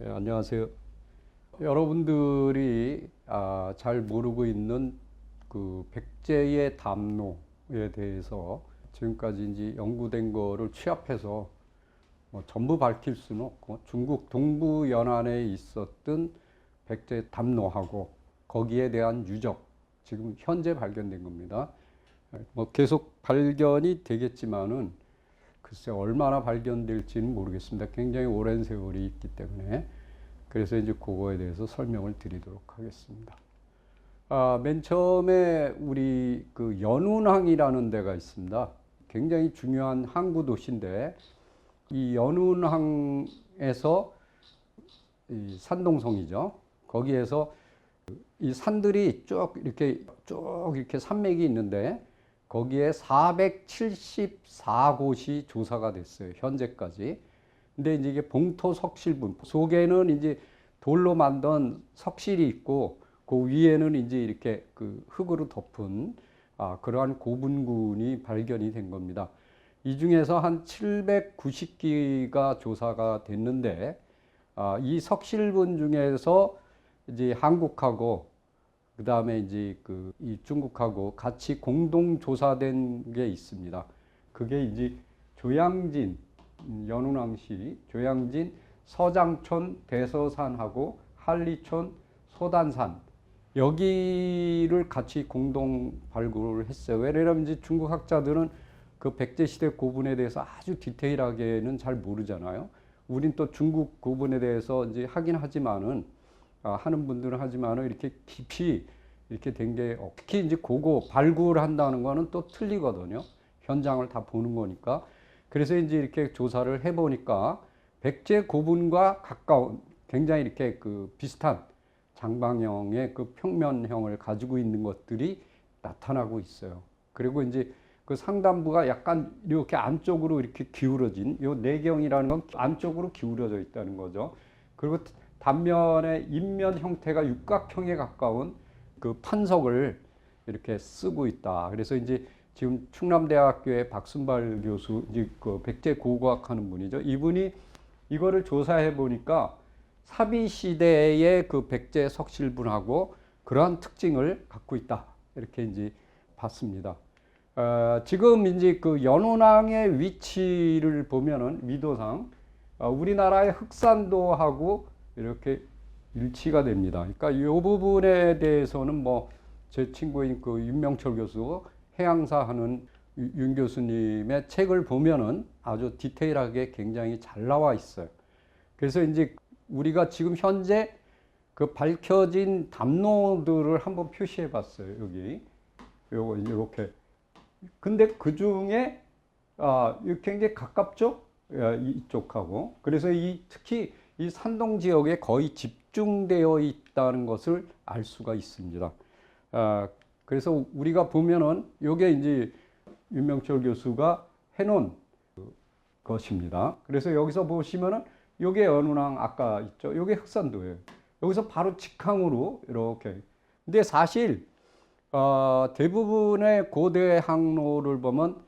안녕하세요. 여러분들이 잘 모르고 있는 그 백제의 담로에 대해서 지금까지 이제 연구된 거를 취합해서 전부 밝힐 수는 없고, 중국 동부 연안에 있었던 백제 담로하고 거기에 대한 유적, 지금 현재 발견된 겁니다. 계속 발견이 되겠지만은 글쎄 얼마나 발견될지는 모르겠습니다. 굉장히 오랜 세월이 있기 때문에. 그래서 이제 그거에 대해서 설명을 드리도록 하겠습니다. 맨 처음에 우리 그 연운항이라는 데가 있습니다. 굉장히 중요한 항구 도시인데, 이 연운항에서 이 산동성이죠. 거기에서 이 산들이 쭉 이렇게 산맥이 있는데, 거기에 474곳이 조사가 됐어요. 현재까지. 근데 이제 이게 봉토 석실분, 속에는 이제 돌로 만든 석실이 있고, 그 위에는 이제 이렇게 그 흙으로 덮은 그러한 고분군이 발견이 된 겁니다. 이 중에서 한 790기가 조사가 됐는데, 이 석실분 중에서 이제 한국하고 그 다음에 이제 이 중국하고 같이 공동 조사된 게 있습니다. 그게 이제 조양진, 연운항시 조양진 서장촌 대서산하고 한리촌 소단산, 여기를 같이 공동 발굴을 했어요. 왜냐하면 이제 중국 학자들은 그 백제시대 고분에 대해서 아주 디테일하게는 잘 모르잖아요. 우린 또 중국 고분에 대해서 이제 하긴 하지만은, 하는 분들은 하지만은 이렇게 깊이 이렇게 된 게, 특히 이제 그거 발굴한다는 거는 또 틀리거든요. 현장을 다 보는 거니까. 그래서 이제 이렇게 조사를 해보니까 백제 고분과 가까운, 굉장히 이렇게 그 비슷한 장방형의 그 평면형을 가지고 있는 것들이 나타나고 있어요. 그리고 이제 그 상단부가 약간 이렇게 안쪽으로 이렇게 기울어진, 요 내경이라는 건 안쪽으로 기울어져 있다는 거죠. 그리고 단면의 인면 형태가 육각형에 가까운 그 판석을 이렇게 쓰고 있다. 그래서 이제 지금 충남대학교의 박순발 교수, 이제 그 백제 고고학 하는 분이죠. 이분이 이거를 조사해 보니까 사비 시대의 그 백제 석실분하고 그러한 특징을 갖고 있다. 이렇게 이제 봤습니다. 지금 이제 그 연운항의 위치를 보면은 위도상 우리나라의 흑산도하고 이렇게 일치가 됩니다. 그러니까 이 부분에 대해서는 뭐 제 친구인 그 윤명철 교수, 해양사 하는 윤 교수님의 책을 보면은 아주 디테일하게 굉장히 잘 나와 있어요. 그래서 이제 우리가 지금 현재 그 밝혀진 담로들을 한번 표시해 봤어요. 여기. 요거 이렇게. 근데 그 중에 굉장히 가깝죠? 이쪽하고. 그래서 특히 이 산동 지역에 거의 집중되어 있다는 것을 알 수가 있습니다. 그래서 우리가 보면은 요게 이제 윤명철 교수가 해놓은 것입니다. 그래서 여기서 보시면은 요게 연운항 아까 있죠? 요게 흑산도예요. 여기서 바로 직항으로 이렇게. 근데 사실 대부분의 고대 항로를 보면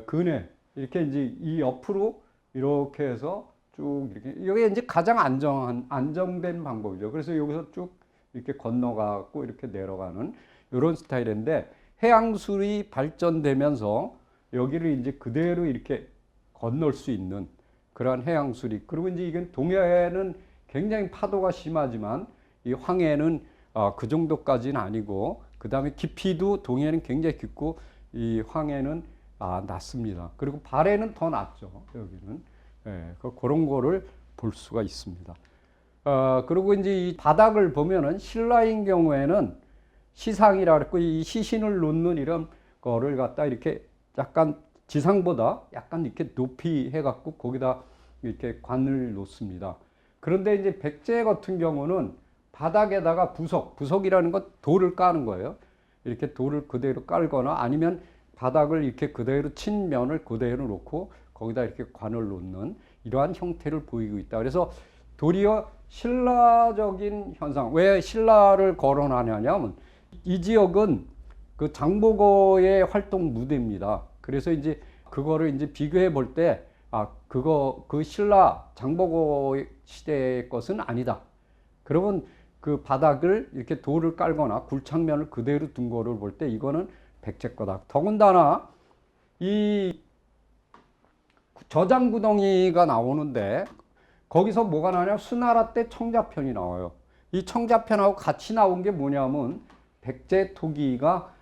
근해 이렇게 이제 이 옆으로 이렇게 해서 쭉 이렇게, 이게 이제 가장 안정된 방법이죠. 그래서 여기서 쭉 이렇게 건너가고 이렇게 내려가는 이런 스타일인데, 해양술이 발전되면서 여기를 이제 그대로 이렇게 건널 수 있는 그러한 해양술이. 그리고 이제 이건 동해에는 굉장히 파도가 심하지만 이 황해는 그 정도까지는 아니고, 그 다음에 깊이도 동해는 굉장히 깊고 이 황해는 낮습니다. 그리고 발해는 더 낮죠. 여기는. 그런 거를 볼 수가 있습니다. 그리고 이제 이 바닥을 보면은 신라인 경우에는 시상이라 그랬고, 이 시신을 놓는 이런 거를 갖다 이렇게 약간 지상보다 약간 이렇게 높이 해갖고 거기다 이렇게 관을 놓습니다. 그런데 이제 백제 같은 경우는 바닥에다가 부석이라는 건 돌을 까는 거예요. 이렇게 돌을 그대로 깔거나 아니면 바닥을 이렇게 그대로 친 면을 그대로 놓고 거기다 이렇게 관을 놓는 이러한 형태를 보이고 있다. 그래서 도리어 신라적인 현상, 왜 신라를 거론하냐면 이 지역은 그 장보고의 활동 무대입니다. 그래서 이제 그거를 이제 비교해 볼 때, 그 신라, 장보고 시대의 것은 아니다. 그러면 그 바닥을 이렇게 돌을 깔거나 굴착면을 그대로 둔 거를 볼 때 이거는 백제 거다. 더군다나 이 저장구덩이가 나오는데 거기서 뭐가 나냐? 수나라 때 청자편이 나와요. 이 청자편하고 같이 나온 게 뭐냐면 백제 토기가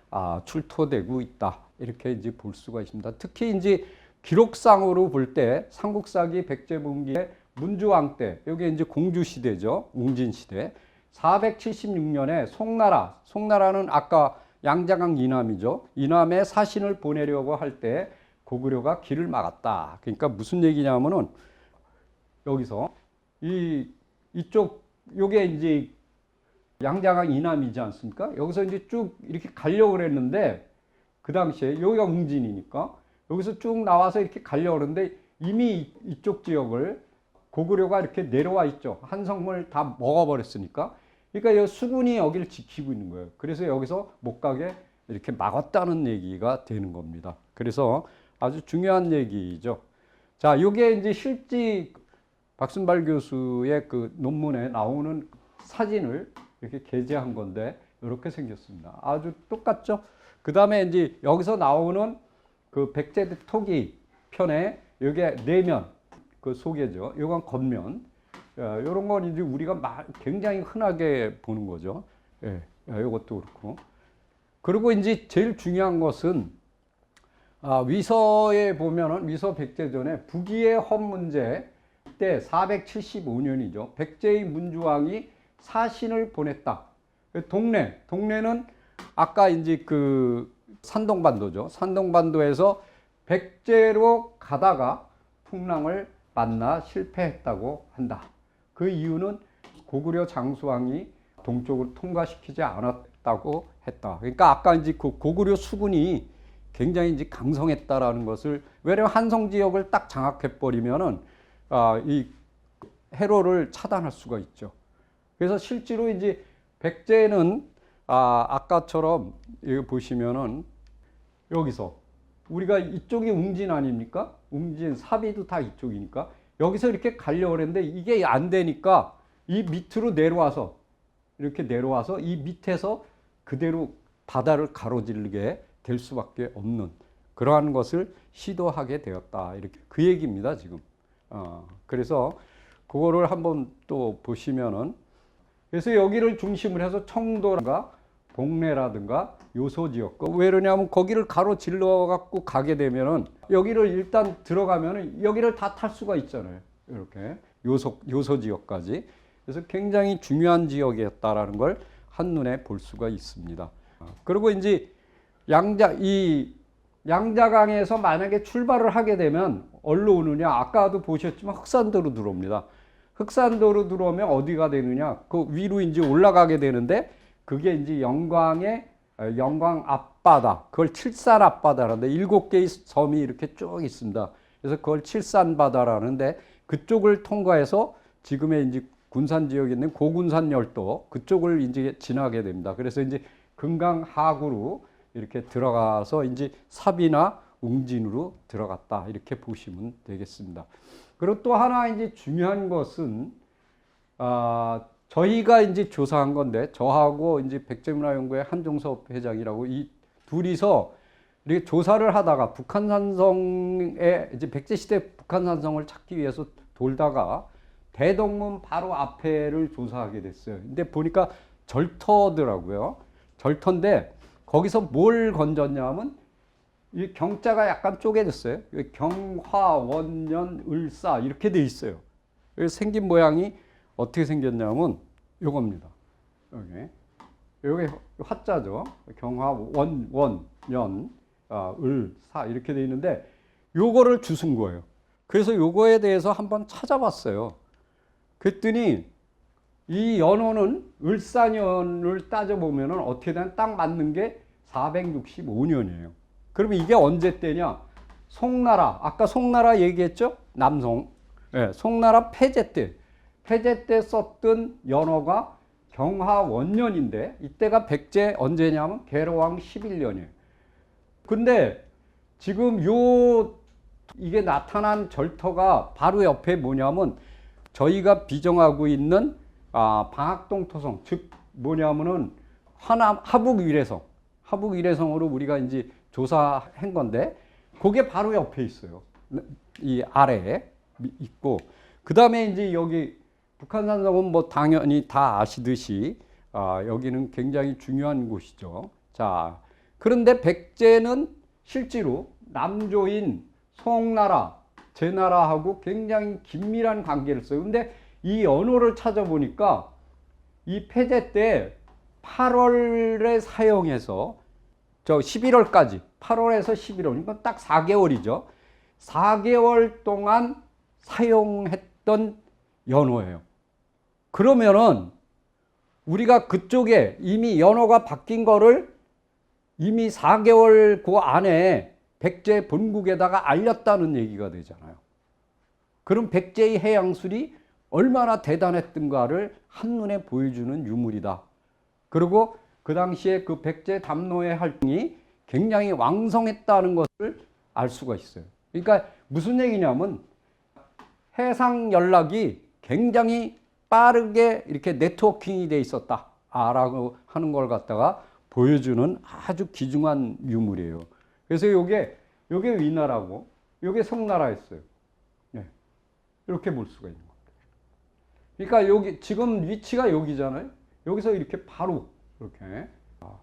출토되고 있다. 이렇게 이제 볼 수가 있습니다. 특히 이제 기록상으로 볼 때 삼국사기 백제분기의 문주왕 때, 여기 이제 공주 시대죠. 웅진 시대. 476년에 송나라는 아까 양자강 이남이죠. 이남에 사신을 보내려고 할 때 고구려가 길을 막았다. 그러니까 무슨 얘기냐면은 여기서 이쪽 요게 이제 양자강 이남이지 않습니까? 여기서 이제 쭉 이렇게 가려고 그랬는데 그 당시에 여기가 웅진이니까 여기서 쭉 나와서 이렇게 가려고 그러는데 이미 이쪽 지역을 고구려가 이렇게 내려와 있죠. 한성을 다 먹어버렸으니까. 그러니까 이 수군이 여기를 지키고 있는 거예요. 그래서 여기서 못 가게 이렇게 막았다는 얘기가 되는 겁니다. 그래서 아주 중요한 얘기죠. 자, 이게 이제 실제 박순발 교수의 그 논문에 나오는 사진을 이렇게 게재한 건데 이렇게 생겼습니다. 아주 똑같죠? 그 다음에 이제 여기서 나오는 그 백제 토기 편에 이게 내면 그 소개죠. 이건 겉면. 이런 건 이제 우리가 굉장히 흔하게 보는 거죠. 예, 이것도 그렇고. 그리고 이제 제일 중요한 것은 위서에 보면은 위서 백제전에 북위의 헌 문제 때 475년이죠. 백제의 문주왕이 사신을 보냈다. 동래는 아까 이제 그 산동반도죠. 산동반도에서 백제로 가다가 풍랑을 만나 실패했다고 한다. 그 이유는 고구려 장수왕이 동쪽을 통과시키지 않았다고 했다. 그러니까 아까 이제 그 고구려 수군이 굉장히 이제 강성했다라는 것을, 왜냐면 한성 지역을 딱 장악해 버리면은 이 해로를 차단할 수가 있죠. 그래서 실제로 이제 백제는 아까처럼 여기 보시면은 여기서 우리가 이쪽이 웅진 아닙니까? 웅진, 사비도 다 이쪽이니까 여기서 이렇게 가려고 했는데 이게 안 되니까 이 밑으로 내려와서 이렇게 내려와서 이 밑에서 그대로 바다를 가로지르게 될 수밖에 없는 그러한 것을 시도하게 되었다. 이렇게 그 얘기입니다, 지금. 그래서 그거를 한번 또 보시면은, 그래서 여기를 중심으로 해서 청도라든가 동래라든가 요소 지역. 왜 그러냐면 거기를 가로질러 갖고 가게 되면은 여기를 일단 들어가면은 여기를 다 탈 수가 있잖아요. 이렇게 요소 지역까지. 그래서 굉장히 중요한 지역이었다라는 걸 한눈에 볼 수가 있습니다. 그리고 이제 양자강에서 만약에 출발을 하게 되면 어디로 오느냐? 아까도 보셨지만 흑산도로 들어옵니다. 흑산도로 들어오면 어디가 되느냐? 그 위로 이제 올라가게 되는데 그게 이제 영광 앞바다, 그걸 칠산 앞바다라는데 7개의 섬이 이렇게 쭉 있습니다. 그래서 그걸 칠산바다라는데 그쪽을 통과해서 지금의 이제 군산 지역에 있는 고군산 열도 그쪽을 이제 지나게 됩니다. 그래서 이제 금강 하구로 이렇게 들어가서 이제 사비나 웅진으로 들어갔다. 이렇게 보시면 되겠습니다. 그리고 또 하나 이제 중요한 것은 저희가 이제 조사한 건데 저하고 이제 백제문화연구회 한종섭 회장이라고 이 둘이서 이렇게 조사를 하다가 북한산성에 이제 백제시대 북한산성을 찾기 위해서 돌다가 대동문 바로 앞에를 조사하게 됐어요. 근데 보니까 절터더라고요. 절터인데 거기서 뭘 건졌냐면 이 경자가 약간 쪼개졌어요. 경화, 원년, 을사 이렇게 돼 있어요. 그래서 생긴 모양이 어떻게 생겼냐면 요겁니다. 여기 화자죠. 경화, 년, 을, 사 이렇게 돼 있는데 요거를 주순 거예요. 그래서 요거에 대해서 한번 찾아봤어요. 그랬더니 이 연호는 을사년을 따져보면 어떻게 되면 딱 맞는 게 465년이에요. 그러면 이게 언제 때냐? 송나라, 아까 송나라 얘기했죠? 남송. 네, 송나라 폐제 때 썼던 연호가 경하 원년인데 이때가 백제 언제냐면 계로왕 11년이에요. 근데 지금 이게 나타난 절터가 바로 옆에 뭐냐면 저희가 비정하고 있는 방학동 토성, 즉 뭐냐면은 하북 위례성으로 우리가 이제 조사한 건데 그게 바로 옆에 있어요. 이 아래에 있고 그 다음에 이제 여기 북한산성은 뭐 당연히 다 아시듯이 여기는 굉장히 중요한 곳이죠. 자, 그런데 백제는 실제로 남조인 송나라, 제나라하고 굉장히 긴밀한 관계를 써요. 근데 이 연호를 찾아보니까 이 폐제 때 8월에 사용해서 저 11월까지 8월에서 11월 이건 딱 4개월이죠. 4개월 동안 사용했던 연호예요. 그러면은 우리가 그쪽에 이미 연호가 바뀐 거를 이미 4개월 그 안에 백제 본국에다가 알렸다는 얘기가 되잖아요. 그럼 백제의 해양술이 얼마나 대단했던가를 한눈에 보여주는 유물이다. 그리고 그 당시에 그 백제 담노의 활동이 굉장히 왕성했다는 것을 알 수가 있어요. 그러니까 무슨 얘기냐면 해상 연락이 굉장히 빠르게 이렇게 네트워킹이 돼 있었다라고 하는 걸 갖다가 보여주는 아주 귀중한 유물이에요. 그래서 요게 위나라고 요게 송나라였어요. 네. 이렇게 볼 수가 있는 겁니다. 그러니까 여기 지금 위치가 여기잖아요. 여기서 이렇게 바로 이렇게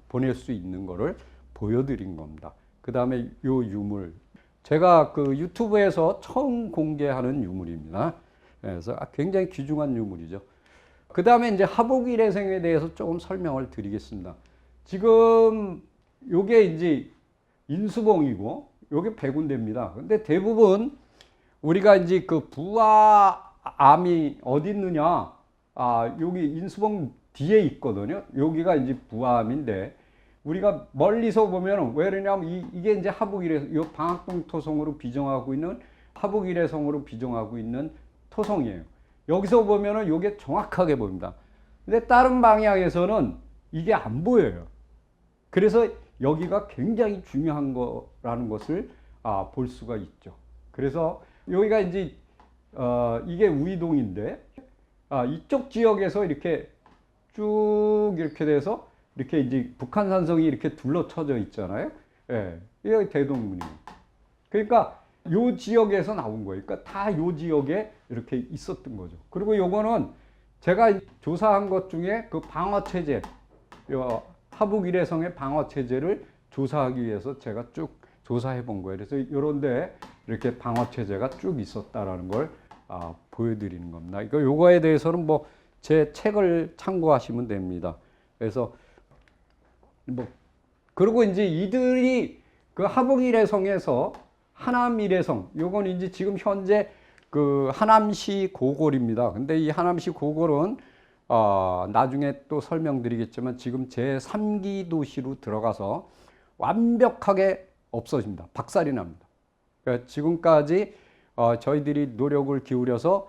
보낼 수 있는 거를 보여드린 겁니다. 그 다음에 요 유물 제가 그 유튜브에서 처음 공개하는 유물입니다. 그래서 굉장히 귀중한 유물이죠. 그 다음에 이제 하북일해성에 대해서 조금 설명을 드리겠습니다. 지금 요게 이제 인수봉이고 요게 백운대입니다. 근데 대부분 우리가 이제 그 부하암이 어디 있느냐? 여기 인수봉 뒤에 있거든요. 여기가 이제 부하암인데 우리가 멀리서 보면 왜 그러냐면 이게 이제 하북일해성, 요 방학동 토성으로 비정하고 있는 하북일해성으로 비정하고 있는 토성이에요. 여기서 보면은 요게 정확하게 보입니다. 근데 다른 방향에서는 이게 안 보여요. 그래서 여기가 굉장히 중요한 거라는 것을 볼 수가 있죠. 그래서 여기가 이제 이게 우이동인데 이쪽 지역에서 이렇게 쭉 이렇게 돼서 이렇게 이제 북한산성이 이렇게 둘러쳐져 있잖아요. 예, 이게 대동문이에요. 그러니까 요 지역에서 나온 거예요. 그러니까 다 요 지역에 이렇게 있었던 거죠. 그리고 요거는 제가 조사한 것 중에 그 방어 체제, 하북일해성의 방어 체제를 조사하기 위해서 제가 쭉 조사해 본 거예요. 그래서 요런데 이렇게 방어 체제가 쭉 있었다라는 걸 보여드리는 겁니다. 그러니까 요거에 대해서는 뭐 제 책을 참고하시면 됩니다. 그래서 뭐 그리고 이제 이들이 그 하북일해성에서 하남일해성, 요건 이제 지금 현재 그 하남시 고골입니다. 근데 이 하남시 고골은 나중에 또 설명드리겠지만 지금 제3기 도시로 들어가서 완벽하게 없어집니다. 박살이 납니다. 그러니까 지금까지 저희들이 노력을 기울여서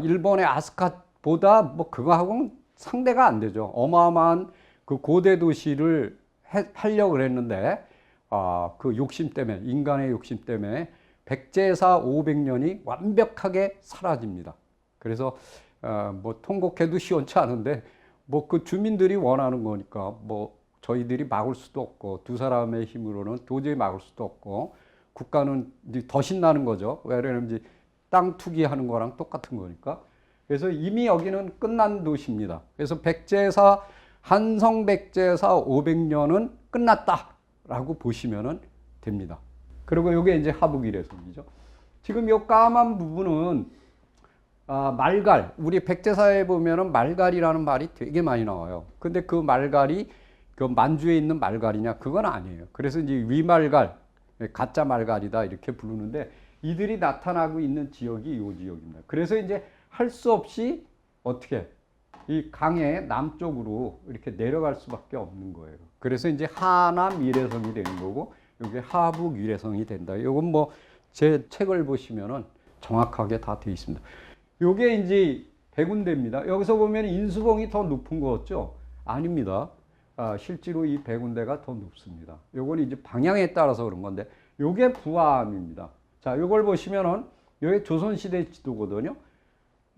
일본의 아스카보다 뭐 그거하고는 상대가 안 되죠. 어마어마한 그 고대 도시를 하려고 그랬는데 그 욕심 때문에, 인간의 욕심 때문에 백제사 500년이 완벽하게 사라집니다. 그래서 뭐 통곡해도 시원치 않은데 뭐 그 주민들이 원하는 거니까 뭐 저희들이 막을 수도 없고 두 사람의 힘으로는 도저히 막을 수도 없고 국가는 이제 더 신나는 거죠. 왜냐하면 이제 땅 투기하는 거랑 똑같은 거니까. 그래서 이미 여기는 끝난 도시입니다. 그래서 한성백제사 500년은 끝났다라고 보시면 됩니다. 그리고 이게 이제 하북일해성이죠. 지금 이 까만 부분은 말갈, 우리 백제사에 보면은 말갈이라는 말이 되게 많이 나와요. 근데 그 말갈이 그 만주에 있는 말갈이냐? 그건 아니에요. 그래서 이제 위말갈, 가짜 말갈이다 이렇게 부르는데 이들이 나타나고 있는 지역이 이 지역입니다. 그래서 이제 할 수 없이 어떻게 이 강의 남쪽으로 이렇게 내려갈 수밖에 없는 거예요. 그래서 이제 하남 일해성이 되는 거고 이게 하북 일해성이 된다. 이건 뭐 제 책을 보시면은 정확하게 다 되어 있습니다. 요게 이제 백운대입니다. 여기서 보면 인수봉이 더 높은 거였죠? 아닙니다. 실제로 이 백운대가 더 높습니다. 요건 이제 방향에 따라서 그런 건데 요게 부암입니다. 자, 요걸 보시면은 요게 조선시대 지도거든요.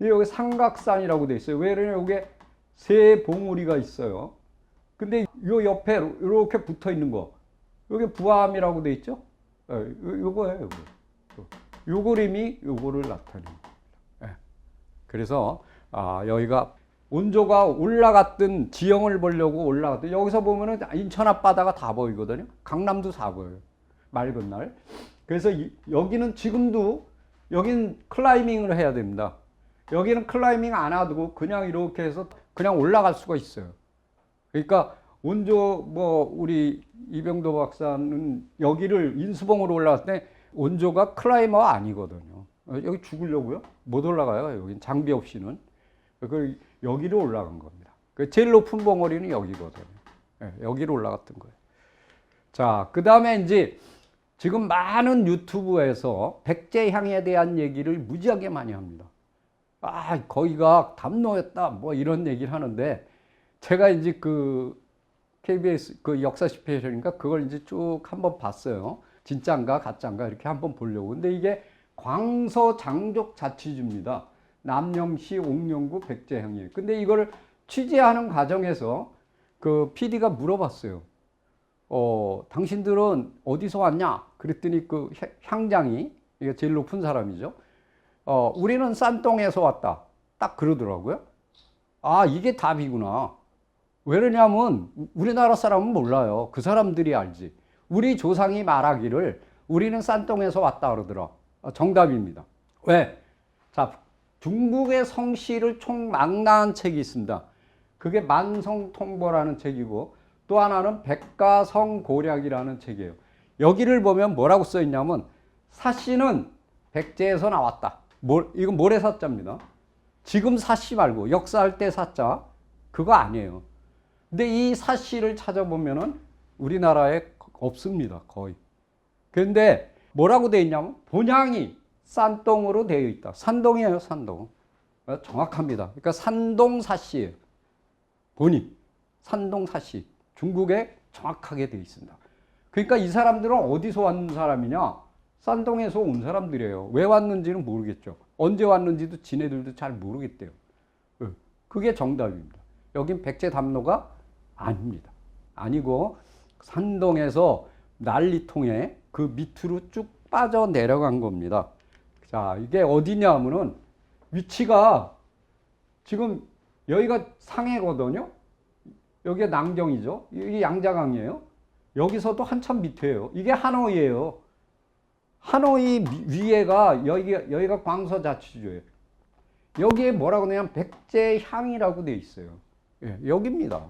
여기 삼각산이라고 돼 있어요. 왜냐면 여기에 세 봉우리가 있어요. 근데 요 옆에 이렇게 붙어 있는 거, 여기 부암이라고 돼 있죠? 요거예요, 요거. 요 그림이 요거를 나타내는 거예요. 그래서 여기가 온조가 올라갔던 지형을 보려고 올라갔던, 여기서 보면은 인천 앞바다가 다 보이거든요. 강남도 다 보여요. 맑은 날. 그래서 여기는 지금도 여기는 클라이밍을 해야 됩니다. 여기는 클라이밍 안 하고 그냥 이렇게 해서 그냥 올라갈 수가 있어요. 그러니까 온조 우리 이병도 박사는 여기를 인수봉으로 올라갔을 때 온조가 클라이머 아니거든요. 여기 죽으려고요? 못 올라가요. 여긴 장비 없이는. 여기로 올라간 겁니다. 제일 높은 봉우리는 여기거든요. 여기로 올라갔던 거예요. 자, 그 다음에 이제 지금 많은 유튜브에서 백제향에 대한 얘기를 무지하게 많이 합니다. 거기가 담로였다, 뭐 이런 얘기를 하는데, 제가 이제 그 KBS 그 역사 스페셜인가 그걸 이제 쭉 한번 봤어요. 진짜인가 가짜인가 이렇게 한번 보려고. 근데 이게 광서 장족 자치주입니다. 남영시 옥룡구 백제향이에요. 근데 이걸 취재하는 과정에서 그 PD가 물어봤어요. 당신들은 어디서 왔냐? 그랬더니 그 향장이, 이게 제일 높은 사람이죠. 우리는 싼동에서 왔다. 딱 그러더라고요. 이게 답이구나. 왜냐면 우리나라 사람은 몰라요. 그 사람들이 알지. 우리 조상이 말하기를 우리는 싼동에서 왔다 그러더라. 정답입니다. 왜? 자, 중국의 성씨를 총망라한 책이 있습니다. 그게 만성통보라는 책이고, 또 하나는 백가성고략이라는 책이에요. 여기를 보면 뭐라고 써 있냐면, 사씨는 백제에서 나왔다. 이건 모래사자입니다. 지금 사씨 말고 역사할 때 사자, 그거 아니에요. 근데 이 사씨를 찾아보면은 우리나라에 없습니다, 거의. 그런데 뭐라고 되어 있냐면, 본향이 싼동으로 되어 있다. 산동이에요, 산동. 정확합니다. 그러니까 산동 사씨예요. 본이 산동 사씨. 중국에 정확하게 되어 있습니다. 그러니까 이 사람들은 어디서 왔는 사람이냐? 산동에서 온 사람들이에요. 왜 왔는지는 모르겠죠. 언제 왔는지도 지네들도 잘 모르겠대요. 그게 정답입니다. 여긴 백제 담로가 아닙니다. 아니고 산동에서 난리통에 그 밑으로 쭉 빠져 내려간 겁니다. 자, 이게 어디냐면은 위치가 지금 여기가 상해거든요. 여기가 낭정이죠. 이게 양자강이에요. 여기서도 한참 밑에요. 이게 하노이예요. 하노이 위에가 여기가 광서자치주예요. 여기에 뭐라고 하냐면 백제향이라고 되어 있어요. 여기입니다.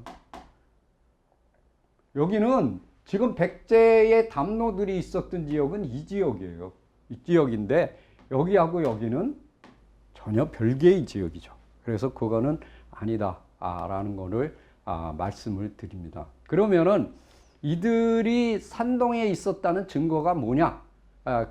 여기는 지금 백제의 담로들이 있었던 지역은 이 지역이에요. 이 지역인데 여기하고 여기는 전혀 별개의 지역이죠. 그래서 그거는 아니다라는 거를 말씀을 드립니다. 그러면은 이들이 산동에 있었다는 증거가 뭐냐?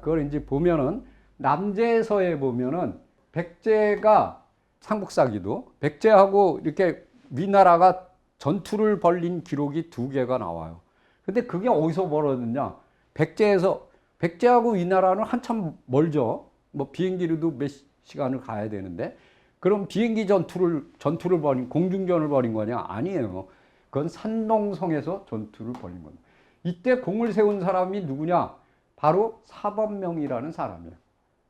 그걸 이제 보면은 남제서에 보면은 백제가 삼국사기도 백제하고 이렇게 위나라가 전투를 벌인 기록이 2개가 나와요. 근데 그게 어디서 벌어졌냐? 백제하고 위나라는 한참 멀죠. 뭐 비행기로도 몇 시간을 가야 되는데, 그럼 비행기 전투를 벌인, 공중전을 벌인 거냐? 아니에요. 그건 산동성에서 전투를 벌인 겁니다. 이때 공을 세운 사람이 누구냐? 바로 사범명이라는 사람이에요.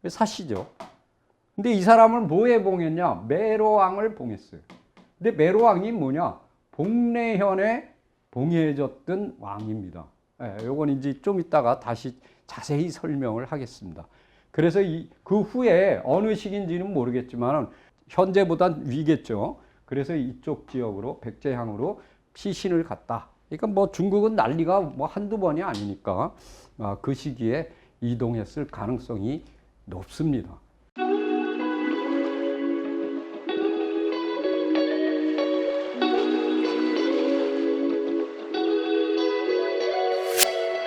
사시죠. 근데 이 사람을 뭐에 봉했냐? 매로왕을 봉했어요. 근데 매로왕이 뭐냐? 복례현에 봉해졌던 왕입니다. 요건 이제 좀 이따가 다시 자세히 설명을 하겠습니다. 그래서 그 후에 어느 시기인지는 모르겠지만 현재보단 위겠죠. 그래서 이쪽 지역으로 백제향으로 피신을 갔다. 그러니까 뭐 중국은 난리가 뭐 한두 번이 아니니까 그 시기에 이동했을 가능성이 높습니다.